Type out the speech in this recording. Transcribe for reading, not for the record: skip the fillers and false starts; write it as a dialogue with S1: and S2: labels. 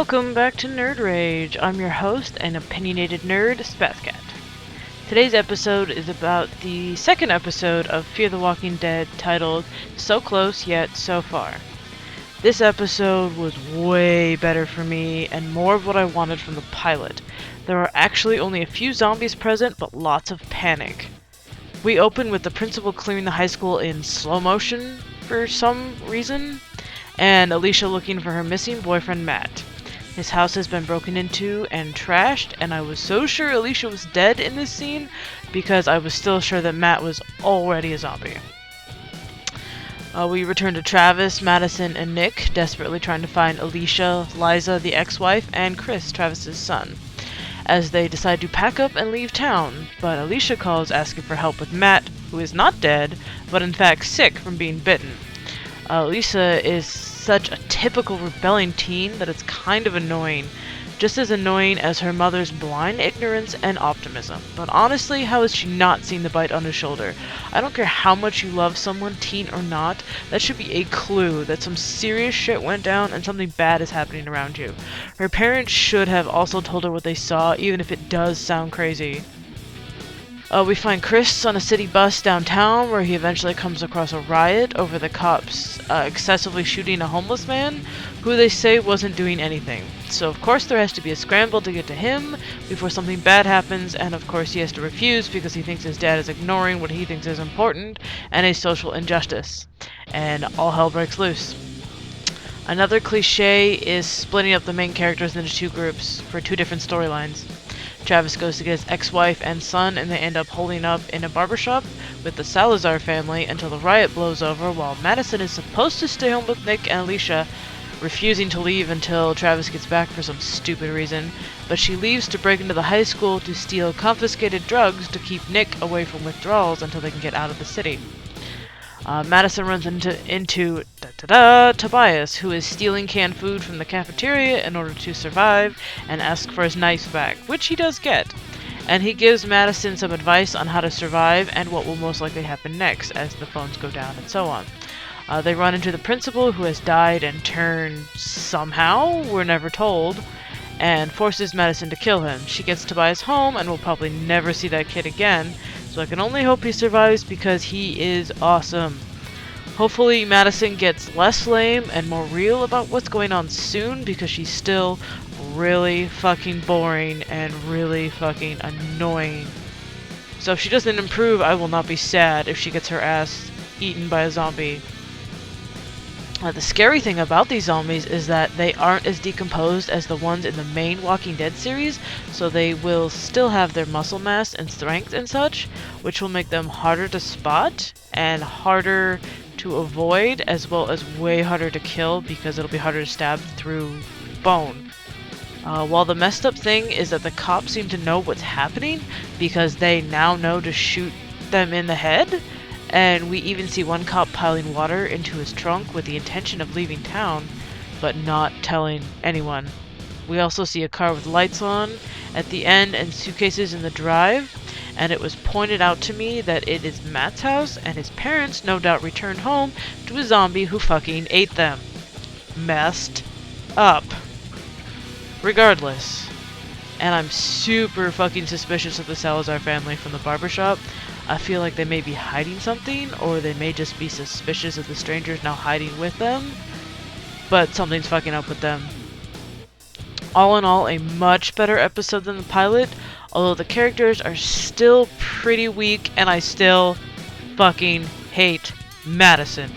S1: Welcome back to Nerd Rage. I'm your host and opinionated nerd, Spathcat. Today's episode is about the second episode of Fear the Walking Dead titled So Close Yet So Far. This episode was way better for me and more of what I wanted from the pilot. There are actually only a few zombies present, but lots of panic. We open with the principal clearing the high school in slow motion for some reason, and Alicia looking for her missing boyfriend Matt. His house has been broken into and trashed, and I was so sure Alicia was dead in this scene because I was still sure that Matt was already a zombie. We return to Travis, Madison, and Nick, desperately trying to find Alicia, Liza, the ex-wife, and Chris, Travis's son, as they decide to pack up and leave town, but Alicia calls asking for help with Matt, who is not dead, but in fact sick from being bitten. Lisa is such a typical rebelling teen that it's kind of annoying. Just as annoying as her mother's blind ignorance and optimism. But honestly, how has she not seen the bite on his shoulder? I don't care how much you love someone, teen or not, that should be a clue that some serious shit went down and something bad is happening around you. Her parents should have also told her what they saw, even if it does sound crazy. We find Chris on a city bus downtown where he eventually comes across a riot over the cops excessively shooting a homeless man who they say wasn't doing anything. So of course there has to be a scramble to get to him before something bad happens, and of course he has to refuse because he thinks his dad is ignoring what he thinks is important and a social injustice. And all hell breaks loose. Another cliche is splitting up the main characters into two groups for two different storylines. Travis goes to get his ex-wife and son, and they end up holding up in a barbershop with the Salazar family until the riot blows over, while Madison is supposed to stay home with Nick and Alicia, refusing to leave until Travis gets back for some stupid reason, but she leaves to break into the high school to steal confiscated drugs to keep Nick away from withdrawals until they can get out of the city. Madison runs into Tobias, who is stealing canned food from the cafeteria in order to survive, and asks for his knife back, which he does get. And he gives Madison some advice on how to survive and what will most likely happen next as the phones go down and so on. They run into the principal, who has died and turned somehow, we're never told, and forces Madison to kill him. She gets Tobias home and will probably never see that kid again, so I can only hope he survives because he is awesome. Hopefully Madison gets less lame and more real about what's going on soon, because she's still really fucking boring and really fucking annoying. So if she doesn't improve, I will not be sad if she gets her ass eaten by a zombie. The scary thing about these zombies is that they aren't as decomposed as the ones in the main Walking Dead series, so they will still have their muscle mass and strength and such, which will make them harder to spot and harder to avoid, as well as way harder to kill because it'll be harder to stab through bone. While the messed up thing is that the cops seem to know what's happening because they now know to shoot them in the head. And we even see one cop piling water into his trunk with the intention of leaving town, but not telling anyone. We also see a car with lights on at the end and suitcases in the drive, and it was pointed out to me that it is Matt's house, and his parents no doubt returned home to a zombie who fucking ate them. Messed up. Regardless. And I'm super fucking suspicious of the Salazar family from the barbershop. I feel like they may be hiding something, or they may just be suspicious of the strangers now hiding with them, but something's fucking up with them. All in all, a much better episode than the pilot, although the characters are still pretty weak, and I still fucking hate Madison.